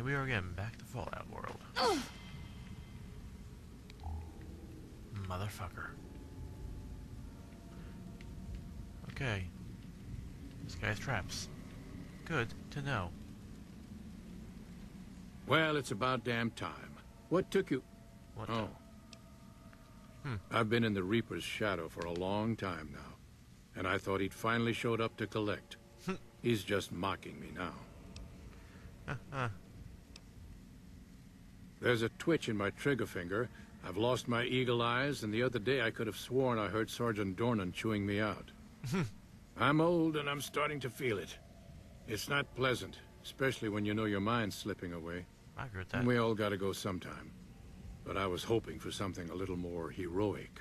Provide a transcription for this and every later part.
here we are again, back to Fallout World. Motherfucker. Okay. This guy's traps. Good to know. Well, it's about damn time. What took you... What Oh. I've been in the Reaper's shadow for a long time now, and I thought he'd finally showed up to collect. He's just mocking me now. There's a twitch in my trigger finger. I've lost my eagle eyes, and the other day I could have sworn I heard Sergeant Dornan chewing me out. I'm old, and I'm starting to feel it. It's not pleasant, especially when you know your mind's slipping away. I agree with that. And we all gotta go sometime. But I was hoping for something a little more heroic.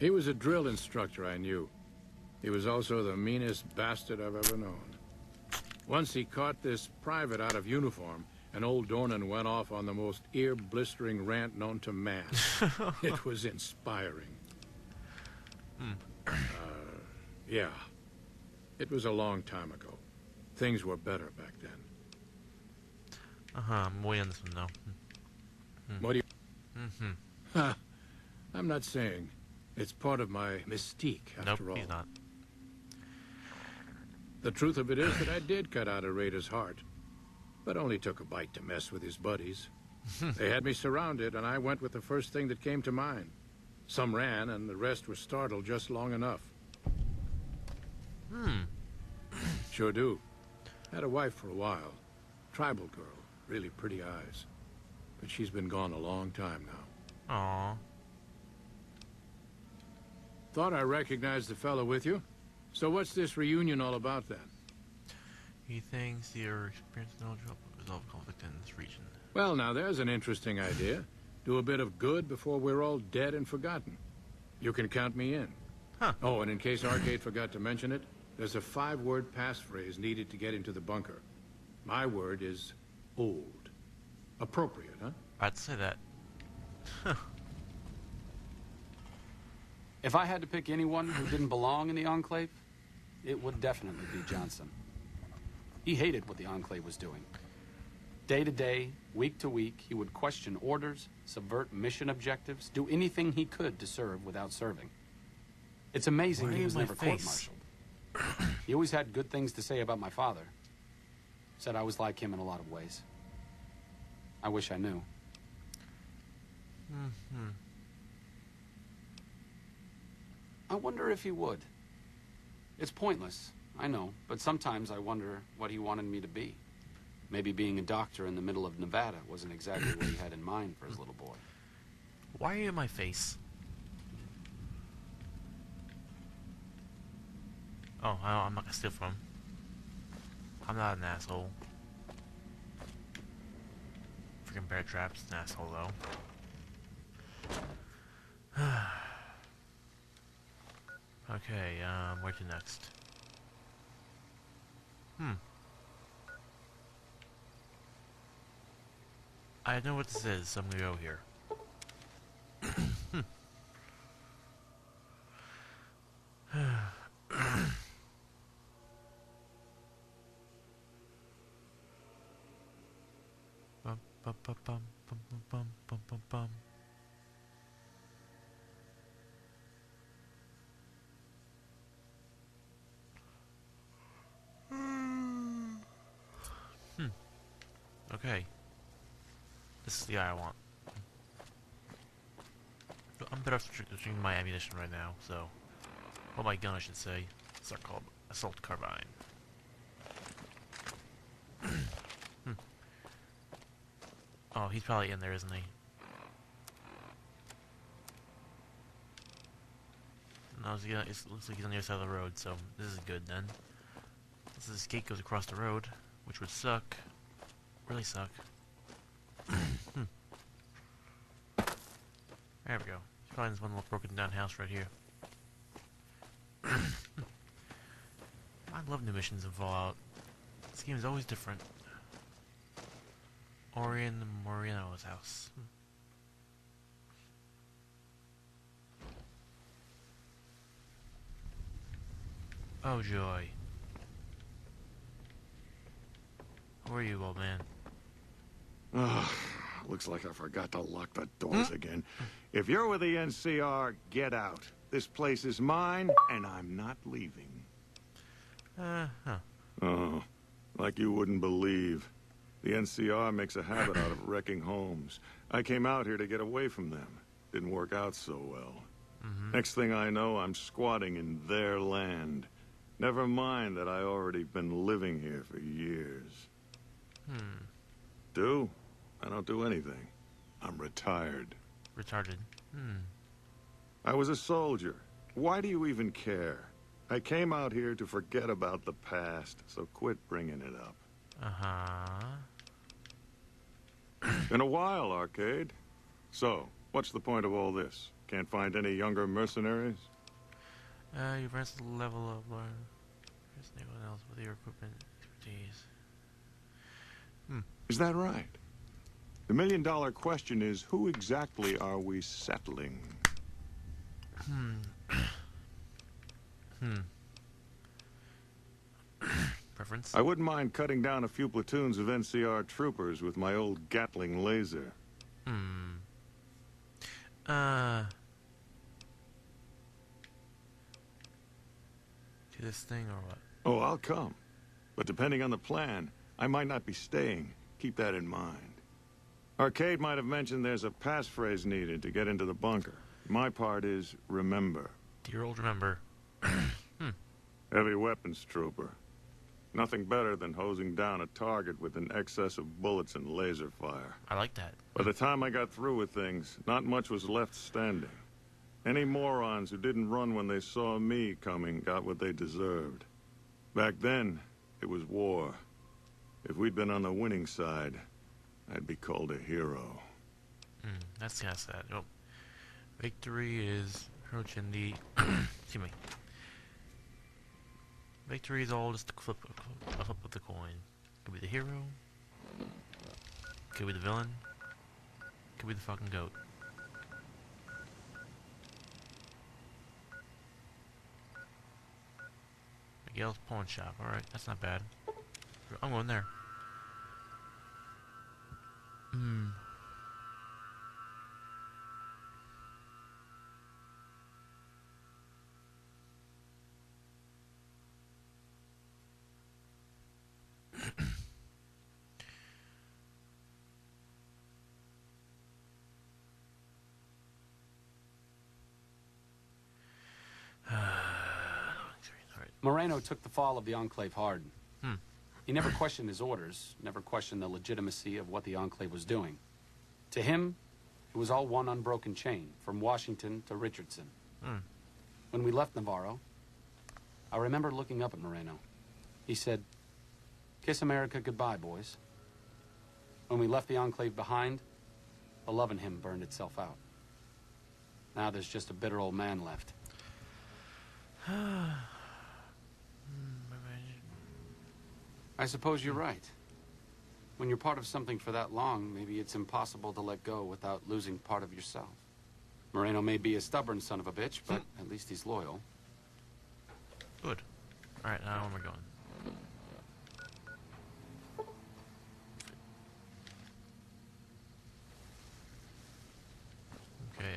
He was a drill instructor I knew. He was also the meanest bastard I've ever known. Once he caught this private out of uniform, and old Dornan went off on the most ear-blistering rant known to man. It was inspiring. Yeah. It was a long time ago. Things were better back then. I'm waiting on this one though. What do you... I'm not saying. It's part of my mystique, after Nope, all. he's not. The truth of it is that I did cut out a raider's heart, but only took a bite to mess with his buddies. They had me surrounded, and I went with the first thing that came to mind. Some ran, and the rest were startled just long enough. Sure do. Had a wife for a while. Tribal girl. Really pretty eyes. But she's been gone a long time now. Aww. Thought I recognized the fellow with you. So what's this reunion all about, then? He thinks your experience and knowledge will resolve conflict in this region. Well, now, there's an interesting idea. Do a bit of good before we're all dead and forgotten. You can count me in. Huh. Oh, and in case Arcade forgot to mention it, there's a 5-word passphrase needed to get into the bunker. My word is old. Appropriate, huh? I'd say that. If I had to pick anyone who didn't belong in the Enclave, it would definitely be Johnson. He hated what the Enclave was doing. Day to day, week to week, he would question orders, subvert mission objectives, do anything he could to serve without serving. It's amazing he was never court-martialed. He always had good things to say about my father. Said I was like him in a lot of ways. I wish I knew. I wonder if he would. It's pointless, I know, but sometimes I wonder what he wanted me to be. Maybe being a doctor in the middle of Nevada wasn't exactly what he had in mind for his little boy. Why are you in my face? Oh, I'm not gonna steal from him. I'm not an asshole. Freaking bear traps, an asshole though. Okay, where to next? I know what this is, so I'm gonna go here. Bum, bum, bum, bum, bum, bum, bum, bum, bum. Okay. This is the guy I want. I'm better off switching my ammunition right now, so... Well, my gun, I should say. It's called Assault Carbine. Oh, he's probably in there, isn't he? No, it looks like he's on the other side of the road, so this is good then. This gate goes across the road, which would suck. Really suck. There we go. Probably this one little broken down house right here. I love new missions in Fallout. This game is always different. Orion Moreno's house. Oh joy. Who are you, old man? Ugh, looks like I forgot to lock the doors again. If you're with the NCR, get out. This place is mine, and I'm not leaving. Huh. Oh, like you wouldn't believe. The NCR makes a habit out of wrecking homes. I came out here to get away from them. Didn't work out so well. Next thing I know, I'm squatting in their land. Never mind that I already been living here for years. Do? I don't do anything. I'm retired. Retarded. I was a soldier. Why do you even care? I came out here to forget about the past, so quit bringing it up. Been a while, Arcade. So, what's the point of all this? Can't find any younger mercenaries? You've reached the level of there's anyone else with your equipment expertise. Is that right? The million-dollar question is, who exactly are we settling? Preference? I wouldn't mind cutting down a few platoons of NCR troopers with my old Gatling laser. Do this thing or what? Oh, I'll come. But depending on the plan, I might not be staying. Keep that in mind. Arcade might have mentioned there's a passphrase needed to get into the bunker. My part is remember. Dear old remember. Heavy weapons trooper. Nothing better than hosing down a target with an excess of bullets and laser fire. I like that. By the time I got through with things, not much was left standing. Any morons who didn't run when they saw me coming got what they deserved. Back then, it was war. If we'd been on the winning side, I'd be called a hero. That's kind of sad. Oh. Victory is approaching the... Excuse me. Victory is all just a flip of the coin. Could be the hero. Could be the villain. Could be the fucking goat. Miguel's pawn shop. Alright, that's not bad. I'm going there. Moreno took the fall of the Enclave hard. He never questioned his orders, never questioned the legitimacy of what the Enclave was doing. To him, it was all one unbroken chain, from Washington to Richardson. When we left Navarro, I remember looking up at Moreno. He said, "Kiss America goodbye, boys." When we left the Enclave behind, the love in him burned itself out. Now there's just a bitter old man left. I suppose you're right. When you're part of something for that long, maybe it's impossible to let go without losing part of yourself. Moreno may be a stubborn son of a bitch, but at least he's loyal. Good. Alright, now where am I going? Okay,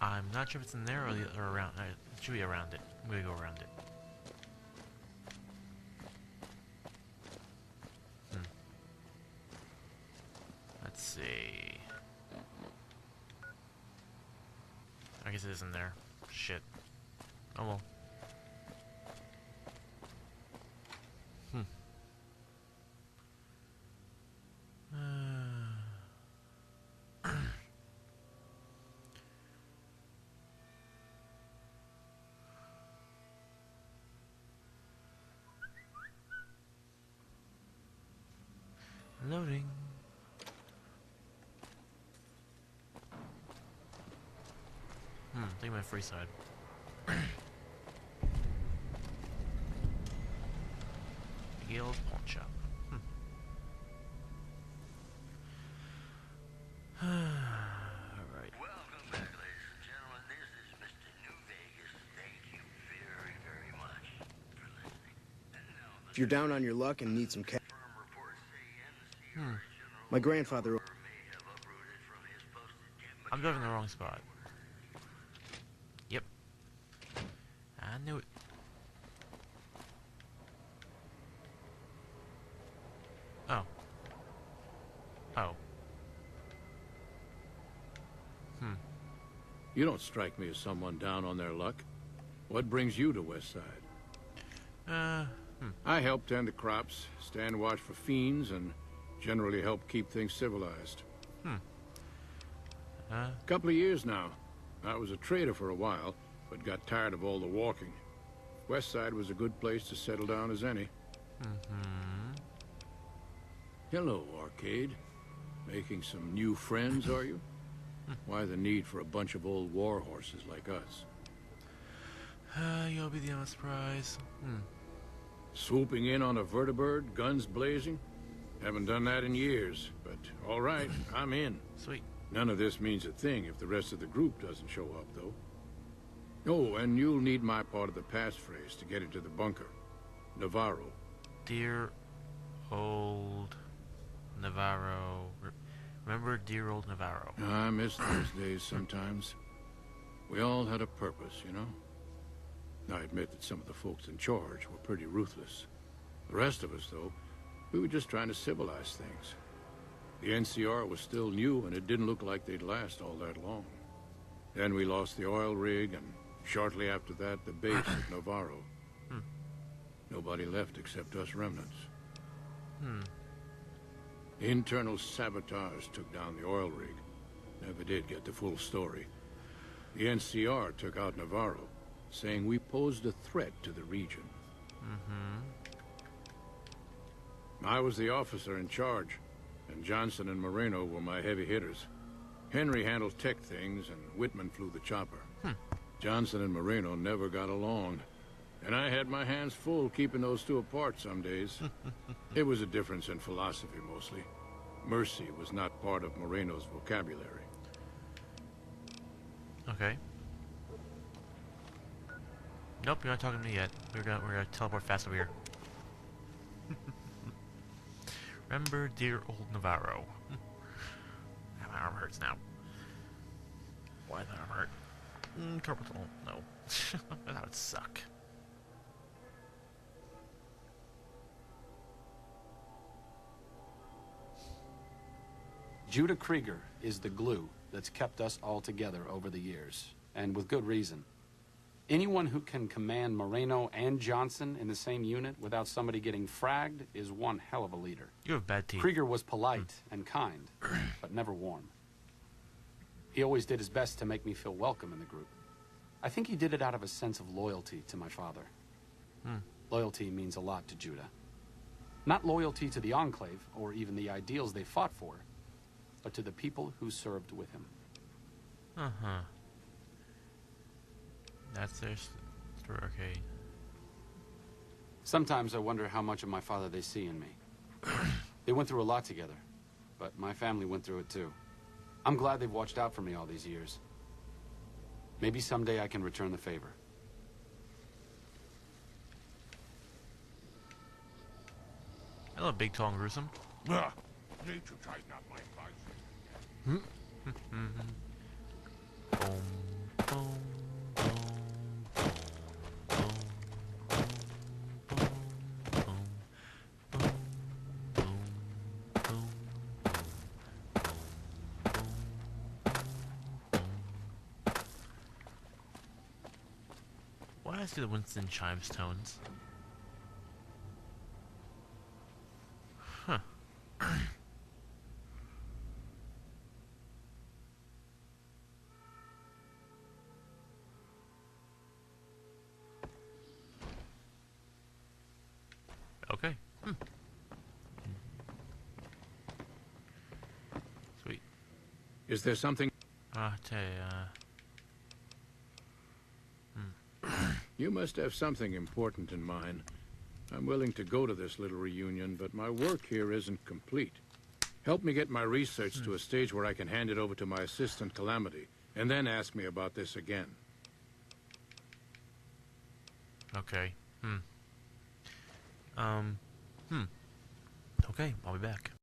I'm not sure if it's in there or around. It should be around it. I'm gonna go around it. Let's see. I guess it isn't there. Shit. Oh well. Loading. Take my free side. Miguel's pawn shop. Alright. Welcome back, ladies and gentlemen. This is Mr. New Vegas. Thank you very, very much for listening. If you're down on your luck and need some cash... Firm reports say NCR Hmm. General My grandfather... may have uprooted from his posted I'm driving the wrong spot. Yep. I knew it. Oh. Oh. Hmm. You don't strike me as someone down on their luck. What brings you to Westside? I help tend the crops, stand watch for fiends, and generally help keep things civilized. Couple of years now. I was a trader for a while, but got tired of all the walking. Westside was a good place to settle down as any. Hello, Arcade. Making some new friends, are you? Why the need for a bunch of old war horses like us? You'll be the honest prize. Swooping in on a vertibird, guns blazing? Haven't done that in years, but all right, I'm in. Sweet. None of this means a thing if the rest of the group doesn't show up, though. Oh, and you'll need my part of the passphrase to get into the bunker. Navarro. Dear old Navarro. Remember dear old Navarro. I miss those days sometimes. We all had a purpose, you know? I admit that some of the folks in charge were pretty ruthless. The rest of us, though, we were just trying to civilize things. The NCR was still new, and it didn't look like they'd last all that long. Then we lost the oil rig, and shortly after that, the base at Navarro. Nobody left except us remnants. Internal sabotage took down the oil rig. Never did get the full story. The NCR took out Navarro, saying we posed a threat to the region. I was the officer in charge, and Johnson and Moreno were my heavy hitters. Henry handled tech things, and Whitman flew the chopper. Johnson and Moreno never got along, and I had my hands full keeping those two apart some days. It was a difference in philosophy, mostly. Mercy was not part of Moreno's vocabulary. Okay. Nope, you're not talking to me yet. We're gonna teleport fast over here. Remember dear old Navarro. My arm hurts now. Why the arm hurt? Carpal tunnel. No. That would suck. Judah Krieger is the glue that's kept us all together over the years, and with good reason. Anyone who can command Moreno and Johnson in the same unit without somebody getting fragged is one hell of a leader. You have bad teeth. Krieger was polite and kind, but never warm. He always did his best to make me feel welcome in the group. I think he did it out of a sense of loyalty to my father. Loyalty means a lot to Judah. Not loyalty to the Enclave, or even the ideals they fought for, but to the people who served with him. That's their story arcade. Sometimes I wonder how much of my father they see in me. They went through a lot together, but my family went through it too. I'm glad they've watched out for me all these years. Maybe someday I can return the favor. Hello, big, tall, and gruesome. Need to tighten up my biceps. Boom, boom, boom, why did I see the Winston chimes tones? Huh. Okay. Sweet. Is there something? Tell you, You must have something important in mind. I'm willing to go to this little reunion, but my work here isn't complete. Help me get my research to a stage where I can hand it over to my assistant, Calamity, and then ask me about this again. okay. Okay, I'll be back.